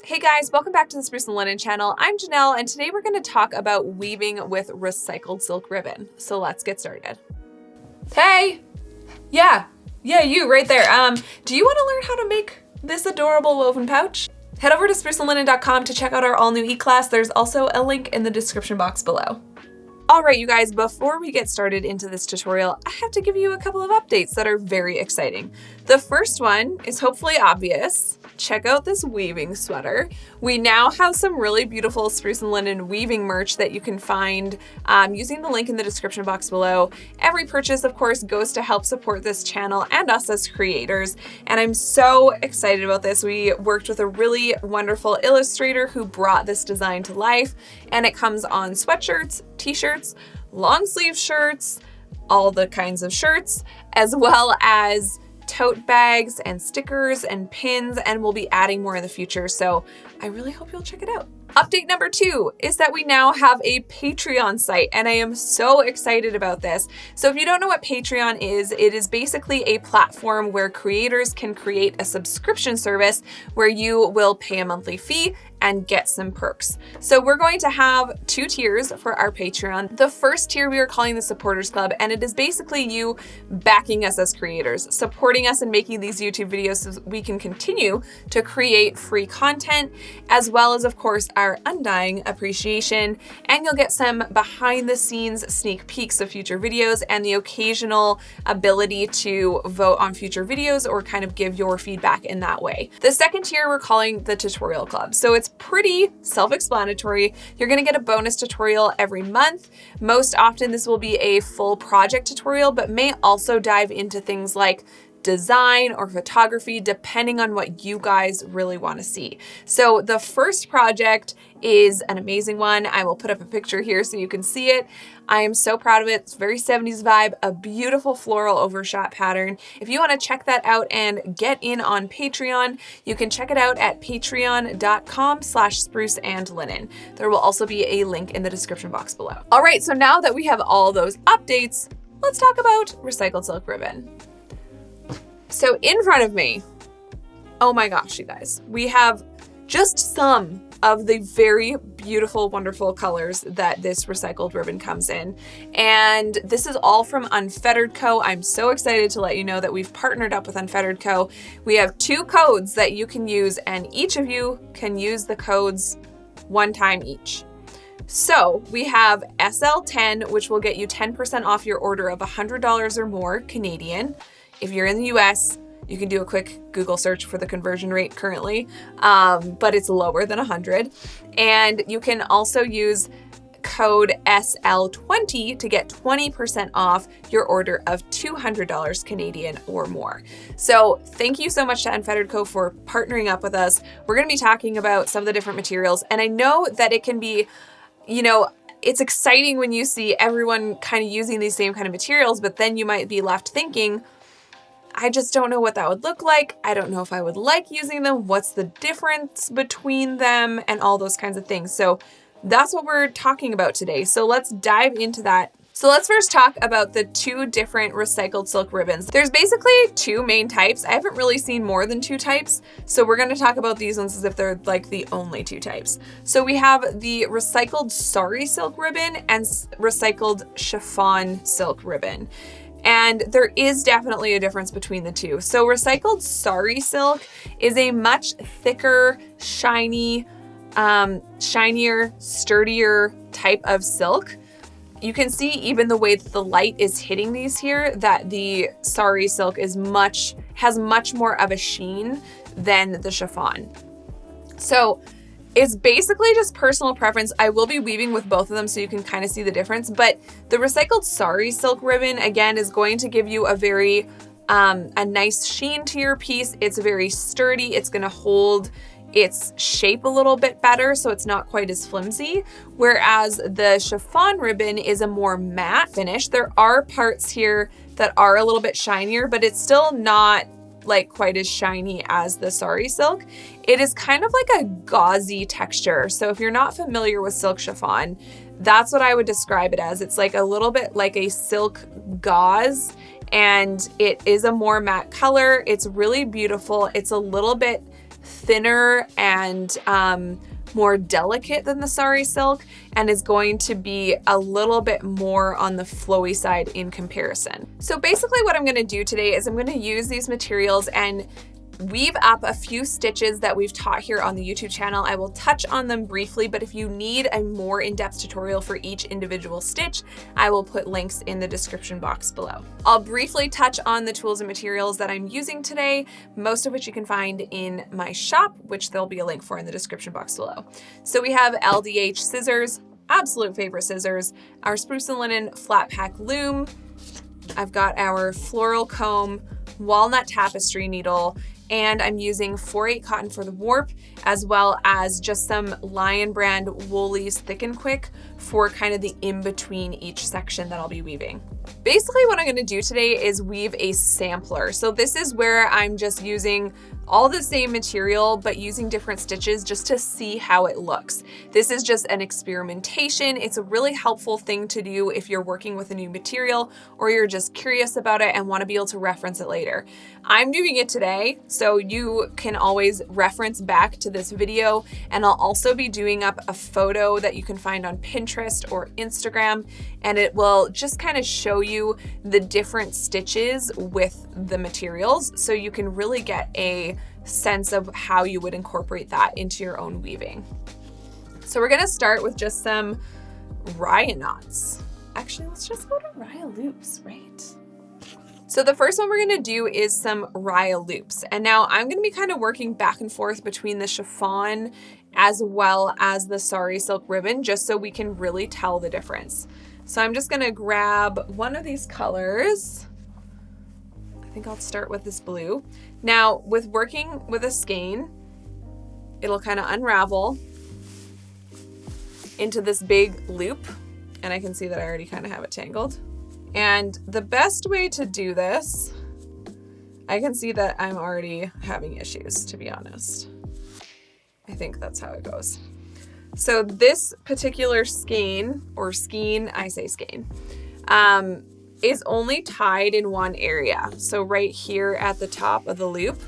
Hey guys, welcome back to the Spruce and Linen channel. I'm Janelle, and today we're going to talk about weaving with recycled silk ribbon. So let's get started. Hey! Yeah, you right there. Do you want to learn how to make this adorable woven pouch? Head over to spruceandlinen.com to check out our all new e-class. There's also a link in the description box below. All right, you guys, before we get started into this tutorial, I have to give you a couple of updates that are very exciting. The first one is hopefully obvious. Check out this weaving sweater. We now have some really beautiful Spruce and Linen weaving merch that you can find using the link in the description box below. Every purchase, of course, goes to help support this channel and us as creators, and I'm so excited about this. We worked with a really wonderful illustrator who brought this design to life, and it comes on sweatshirts, t-shirts, long sleeve shirts, all the kinds of shirts, as well as tote bags and stickers and pins, and we'll be adding more in the future. So I really hope you'll check it out. Update number 2 is that we now have a Patreon site, and I am so excited about this. So if you don't know what Patreon is, it is basically a platform where creators can create a subscription service where you will pay a monthly fee and get some perks. So we're going to have 2 tiers for our Patreon. The first tier we are calling the Supporters Club, and it is basically you backing us as creators, supporting us in making these YouTube videos so we can continue to create free content, as well as, of course, our undying appreciation. And you'll get some behind the scenes sneak peeks of future videos and the occasional ability to vote on future videos or kind of give your feedback in that way. The second tier we're calling the Tutorial Club. So it's pretty self-explanatory. You're gonna get a bonus tutorial every month. Most often this will be a full project tutorial, but may also dive into things like design or photography, depending on what you guys really want to see. So the first project is an amazing one. I will put up a picture here so you can see it. I am so proud of it. It's very 70s vibe, a beautiful floral overshot pattern. If you want to check that out and get in on Patreon, you can check it out at patreon.com/spruceandlinen. There will also be a link in the description box below. All right, so now that we have all those updates, let's talk about recycled silk ribbon. So in front of me, oh my gosh, you guys, we have just some of the very beautiful, wonderful colors that this recycled ribbon comes in. And this is all from Unfettered Co. I'm so excited to let you know that we've partnered up with Unfettered Co. We have 2 codes that you can use, and each of you can use the codes 1 time each. So we have SL10, which will get you 10% off your order of $100 or more Canadian. If you're in the US, you can do a quick Google search for the conversion rate currently, but it's lower than 100. And you can also use code SL20 to get 20% off your order of $200 Canadian or more. So thank you so much to Unfettered Co. for partnering up with us. We're gonna be talking about some of the different materials, and I know that it can be, you know, it's exciting when you see everyone kind of using these same kind of materials, but then you might be left thinking, I just don't know what that would look like. I don't know if I would like using them. What's the difference between them and all those kinds of things. So that's what we're talking about today. So let's dive into that. So let's first talk about the 2 different recycled silk ribbons. There's basically 2 main types. I haven't really seen more than 2 types. So we're gonna talk about these ones as if they're like the only 2 types. So we have the recycled sari silk ribbon and recycled chiffon silk ribbon. And there is definitely a difference between the 2. So recycled sari silk is a much thicker, shinier, sturdier type of silk. You can see even the way that the light is hitting these here, that the sari silk has much more of a sheen than the chiffon. So it's basically just personal preference. I will be weaving with both of them so you can kind of see the difference, but the recycled sari silk ribbon, again, is going to give you a very, a nice sheen to your piece. It's very sturdy. It's gonna hold its shape a little bit better, so it's not quite as flimsy. Whereas the chiffon ribbon is a more matte finish. There are parts here that are a little bit shinier, but it's still not like quite as shiny as the sari silk. It is kind of like a gauzy texture. So if you're not familiar with silk chiffon, that's what I would describe it as. It's like a little bit like a silk gauze, and it is a more matte color. It's really beautiful. It's a little bit thinner and more delicate than the sari silk, and is going to be a little bit more on the flowy side in comparison. So basically what I'm going to do today is I'm going to use these materials and weave up a few stitches that we've taught here on the YouTube channel. I will touch on them briefly, but if you need a more in-depth tutorial for each individual stitch, I will put links in the description box below. I'll briefly touch on the tools and materials that I'm using today, most of which you can find in my shop, which there'll be a link for in the description box below. So we have LDH scissors, absolute favorite scissors, our Spruce and Linen flat pack loom. I've got our floral comb, walnut tapestry needle, and I'm using 4/8 cotton for the warp, as well as just some Lion brand Woolies Thick and Quick for kind of the in-between each section that I'll be weaving. Basically what I'm going to do today is weave a sampler. So this is where I'm just using all the same material, but using different stitches just to see how it looks. This is just an experimentation. It's a really helpful thing to do if you're working with a new material or you're just curious about it and want to be able to reference it later. I'm doing it today, so you can always reference back to this video, and I'll also be doing up a photo that you can find on Pinterest or Instagram, and it will just kind of show you the different stitches with the materials so you can really get a sense of how you would incorporate that into your own weaving. So we're gonna start with just some Raya knots. Actually, let's just go to Raya loops, right? So the first one we're gonna do is some Raya loops. And now I'm gonna be kind of working back and forth between the chiffon as well as the sari silk ribbon, just so we can really tell the difference. So I'm just gonna grab one of these colors. I think I'll start with this blue. Now, with working with a skein, it'll kind of unravel into this big loop, and I can see that I already kind of have it tangled. And the best way to do this, I can see that I'm already having issues, to be honest. I think that's how it goes. So this particular skein, or skein, I say skein, is only tied in one area. So right here at the top of the loop,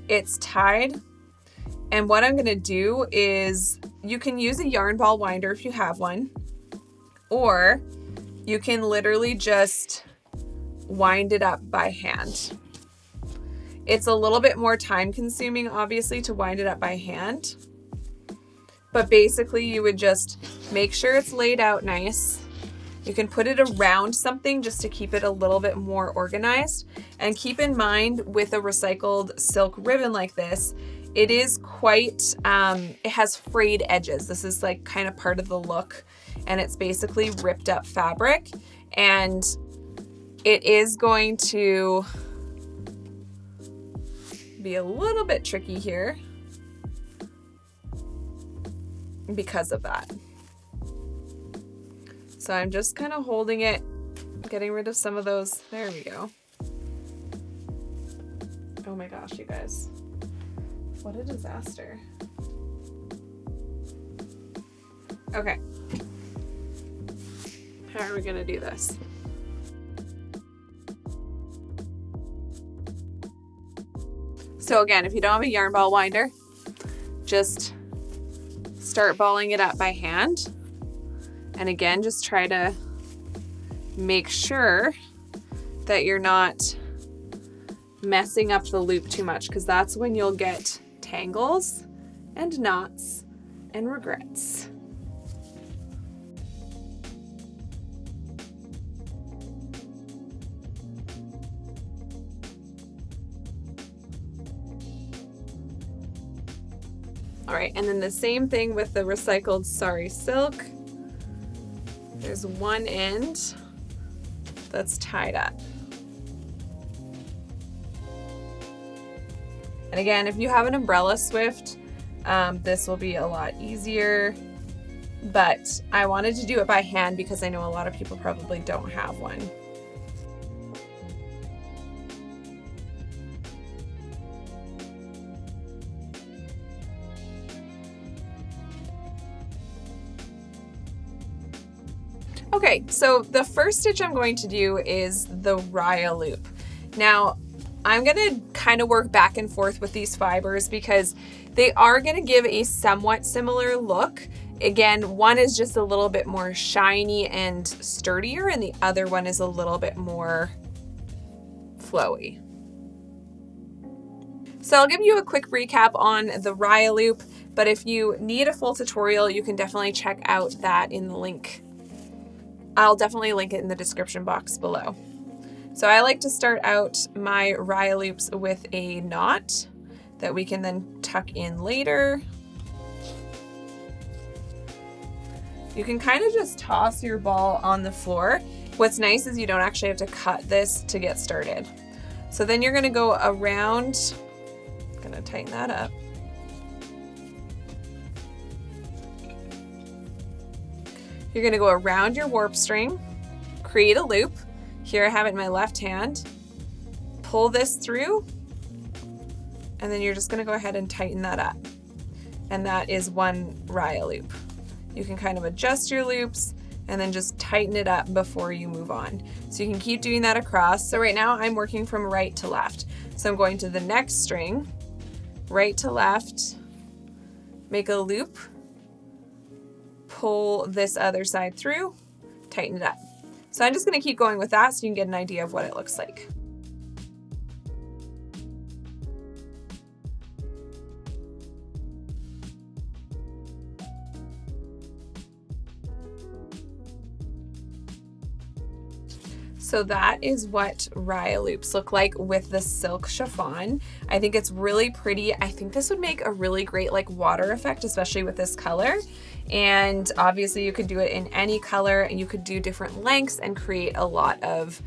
it's tied. And what I'm gonna do is, you can use a yarn ball winder if you have one, or you can literally just wind it up by hand. It's a little bit more time consuming, obviously, to wind it up by hand. But basically you would just make sure it's laid out nice. You can put it around something just to keep it a little bit more organized. And keep in mind, with a recycled silk ribbon like this, it is quite, it has frayed edges. This is like kind of part of the look, and it's basically ripped up fabric, and it is going to be a little bit tricky here because of that. So I'm just kind of holding it, getting rid of some of those. There we go. Oh my gosh, you guys. What a disaster. Okay. How are we gonna do this? So again, if you don't have a yarn ball winder, just start balling it up by hand. And again, just try to make sure that you're not messing up the loop too much, because that's when you'll get tangles and knots and regrets. All right, and then the same thing with the recycled sari silk. There's one end that's tied up. And again, if you have an umbrella swift, this will be a lot easier, but I wanted to do it by hand because I know a lot of people probably don't have one. Okay, so the first stitch I'm going to do is the Raya loop. Now, I'm gonna kind of work back and forth with these fibers because they are gonna give a somewhat similar look. Again, one is just a little bit more shiny and sturdier, and the other one is a little bit more flowy. So I'll give you a quick recap on the Raya loop, but if you need a full tutorial, you can definitely check out that in the link. I'll definitely link it in the description box below. So I like to start out my Raya loops with a knot that we can then tuck in later. You can kind of just toss your ball on the floor. What's nice is you don't actually have to cut this to get started. So then you're gonna go around, gonna tighten that up. You're gonna go around your warp string, create a loop. Here I have it in my left hand. Pull this through, and then you're just gonna go ahead and tighten that up. And that is one Raya loop. You can kind of adjust your loops and then just tighten it up before you move on. So you can keep doing that across. So right now I'm working from right to left. So I'm going to the next string, right to left, make a loop, pull this other side through, tighten it up. So I'm just gonna keep going with that so you can get an idea of what it looks like. So that is what Raya loops look like with the silk chiffon. I think it's really pretty. I think this would make a really great like water effect, especially with this color. And obviously you could do it in any color, and you could do different lengths and create a lot of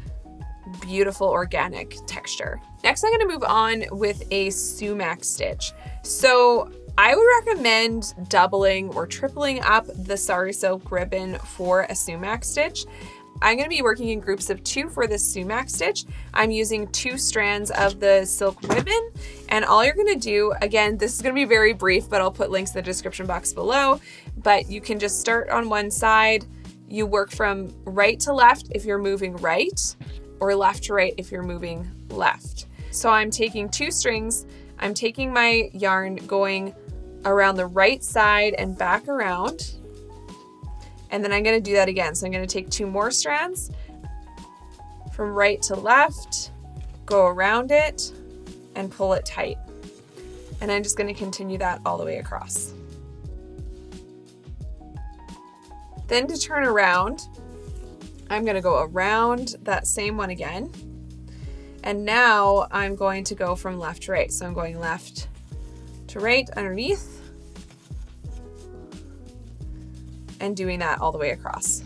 beautiful organic texture. Next, I'm gonna move on with a sumac stitch. So I would recommend doubling or tripling up the sari silk ribbon for a sumac stitch. I'm gonna be working in groups of 2 for this sumac stitch. I'm using 2 strands of the silk ribbon, and all you're gonna do, again, this is gonna be very brief, but I'll put links in the description box below, but you can just start on one side. You work from right to left if you're moving right, or left to right if you're moving left. So I'm taking 2 strings, I'm taking my yarn, going around the right side and back around, and then I'm gonna do that again. So I'm gonna take 2 more strands from right to left, go around it, and pull it tight. And I'm just gonna continue that all the way across. Then to turn around, I'm gonna go around that same one again. And now I'm going to go from left to right. So I'm going left to right underneath, and doing that all the way across.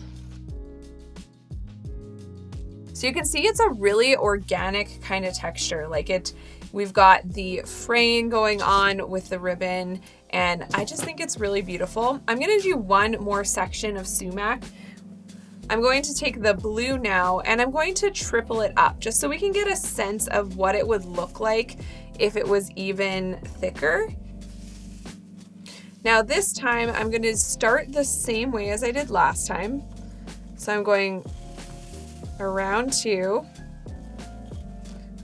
So you can see it's a really organic kind of texture. We've got the fraying going on with the ribbon, and I just think it's really beautiful. I'm gonna do one more section of sumac. I'm going to take the blue now, and I'm going to triple it up just so we can get a sense of what it would look like if it was even thicker. Now this time I'm going to start the same way as I did last time. So I'm going around 2.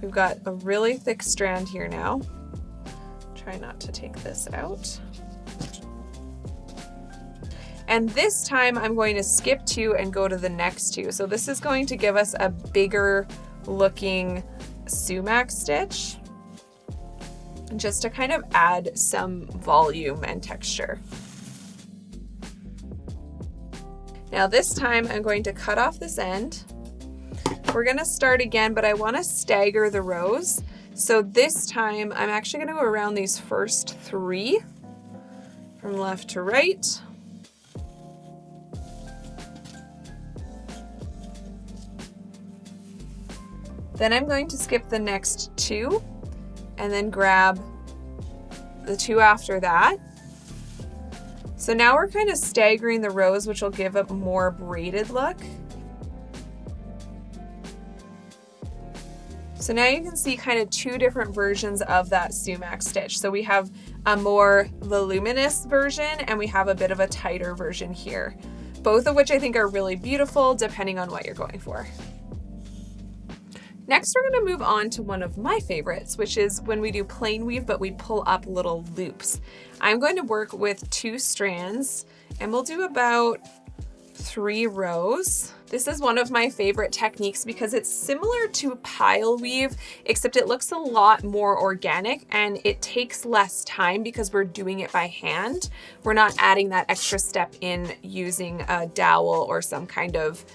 We've got a really thick strand here now. Try not to take this out. And this time I'm going to skip 2 and go to the next 2. So this is going to give us a bigger looking sumac stitch, just to kind of add some volume and texture. Now this time I'm going to cut off this end. We're gonna start again, but I wanna stagger the rows. So this time I'm actually gonna go around these first 3 from left to right. Then I'm going to skip the next 2 and then grab the 2 after that. So now we're kind of staggering the rows, which will give a more braided look. So now you can see kind of 2 different versions of that sumac stitch. So we have a more voluminous version, and we have a bit of a tighter version here, both of which I think are really beautiful depending on what you're going for. Next, we're gonna move on to one of my favorites, which is when we do plain weave, but we pull up little loops. I'm going to work with 2 strands, and we'll do about 3 rows. This is one of my favorite techniques because it's similar to pile weave, except it looks a lot more organic and it takes less time because we're doing it by hand. We're not adding that extra step in using a dowel or some kind of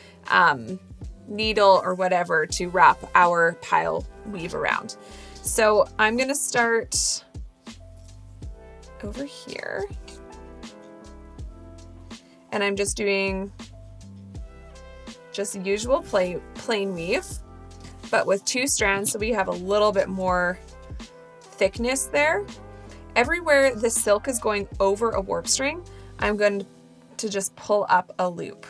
needle or whatever to wrap our pile weave around. So I'm gonna start over here, and I'm just doing just usual plain weave, but with 2 strands, so we have a little bit more thickness there. Everywhere the silk is going over a warp string, I'm going to just pull up a loop.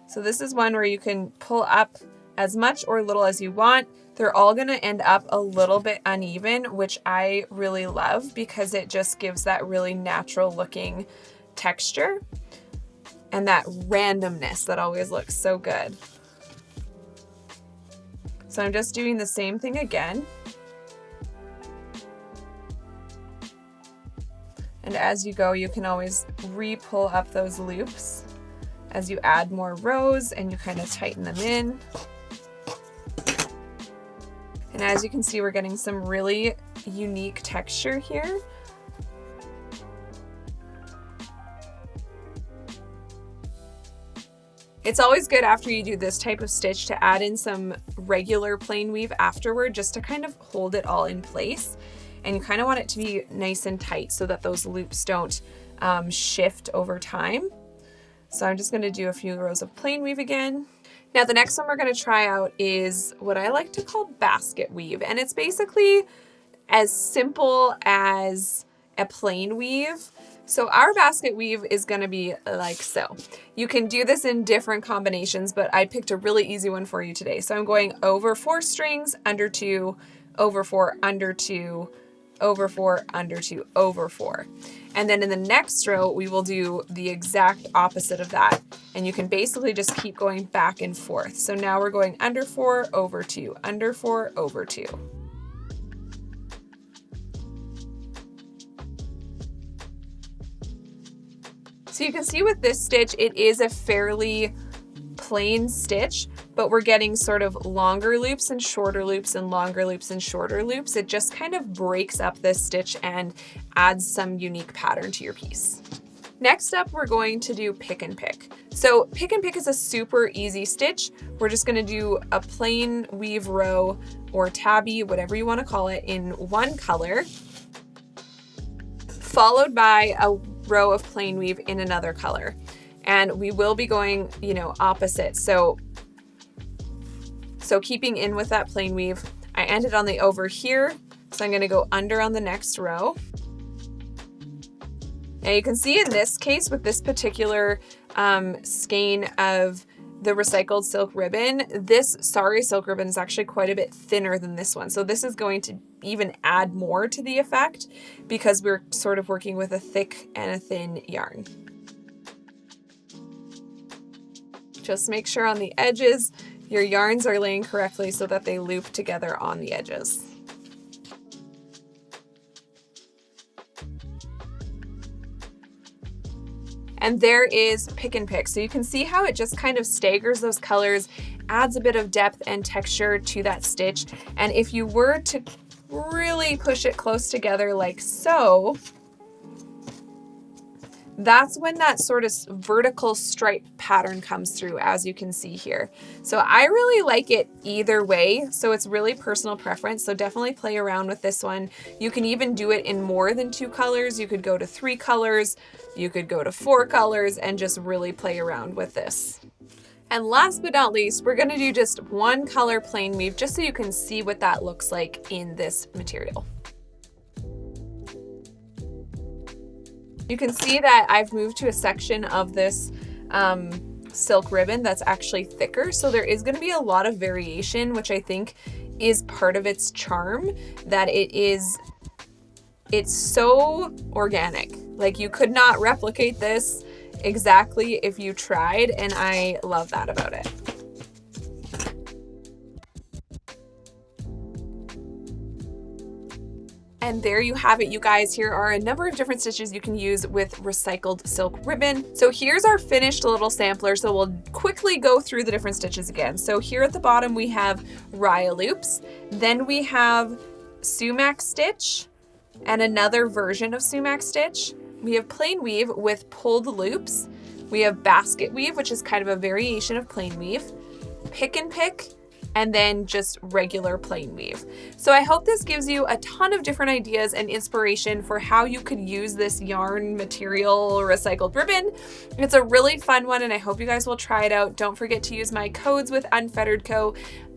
So this is one where you can pull up as much or little as you want. They're all gonna end up a little bit uneven, which I really love because it just gives that really natural looking texture and that randomness that always looks so good. So I'm just doing the same thing again. And as you go, you can always re-pull up those loops as you add more rows and you kind of tighten them in. And as you can see, we're getting some really unique texture here. It's always good after you do this type of stitch to add in some regular plain weave afterward, just to kind of hold it all in place. And you kind of want it to be nice and tight so that those loops don't shift over time. So I'm just gonna do a few rows of plain weave again. Now the next one we're gonna try out is what I like to call basket weave. And it's basically as simple as a plain weave. So our basket weave is gonna be like so. You can do this in different combinations, but I picked a really easy one for you today. So I'm going over 4 strings, under 2, over 4, under 2, over 4, under 2, over 4. And then in the next row, we will do the exact opposite of that. And you can basically just keep going back and forth. So now we're going under 4, over 2, under 4, over 2. So you can see with this stitch, it is a fairly plain stitch, but we're getting sort of longer loops and shorter loops and longer loops and shorter loops. It just kind of breaks up this stitch and adds some unique pattern to your piece. Next up, we're going to do pick and pick. So pick and pick is a super easy stitch. We're just gonna do a plain weave row or tabby, whatever you wanna call it, in one color, followed by a row of plain weave in another color. And we will be going, you know, opposite. So keeping in with that plain weave, I ended on the over here. So I'm gonna go under on the next row. Now you can see in this case with this particular skein of the recycled silk ribbon, this sari silk ribbon is actually quite a bit thinner than this one. So this is going to even add more to the effect because we're sort of working with a thick and a thin yarn. Just make sure on the edges, your yarns are laying correctly so that they loop together on the edges. And there is pick and pick. So you can see how it just kind of staggers those colors, adds a bit of depth and texture to that stitch. And if you were to really push it close together like so, that's when that sort of vertical stripe pattern comes through, as you can see here. So I really like it either way. So it's really personal preference. So definitely play around with this one. You can even do it in more than 2 colors. You could go to 3 colors, you could go to 4 colors and just really play around with this. And last but not least, we're gonna do just 1 color plain weave just so you can see what that looks like in this material. You can see that I've moved to a section of this silk ribbon that's actually thicker. So there is gonna be a lot of variation, which I think is part of its charm, that it's so organic. Like you could not replicate this exactly if you tried, and I love that about it. And there you have it, you guys. Here are a number of different stitches you can use with recycled silk ribbon. So here's our finished little sampler. So we'll quickly go through the different stitches again. So here at the bottom, we have Raya loops. Then we have Soumak stitch and another version of Soumak stitch. We have plain weave with pulled loops. We have basket weave, which is kind of a variation of plain weave, pick and pick, and then just regular plain weave. So I hope this gives you a ton of different ideas and inspiration for how you could use this yarn material recycled ribbon. It's a really fun one and I hope you guys will try it out. Don't forget to use my codes with Unfettered Co.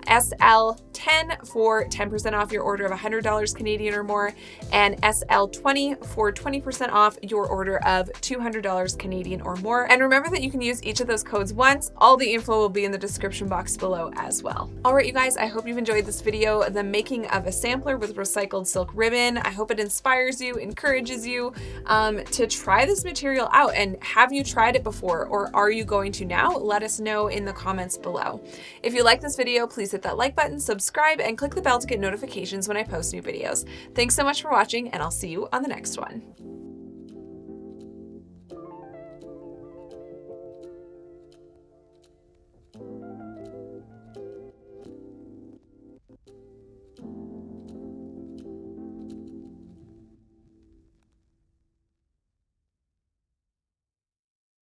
SL10 for 10% off your order of $100 Canadian or more, and SL20 for 20% off your order of $200 Canadian or more. And remember that you can use each of those codes once. All the info will be in the description box below as well. All right, you guys, I hope you've enjoyed this video, the making of a sampler with recycled silk ribbon. I hope it inspires you, encourages you to try this material out. And have you tried it before, or are you going to now? Let us know in the comments below. If you like this video, please hit that like button, subscribe, and click the bell to get notifications when I post new videos. Thanks so much for watching, and I'll see you on the next one.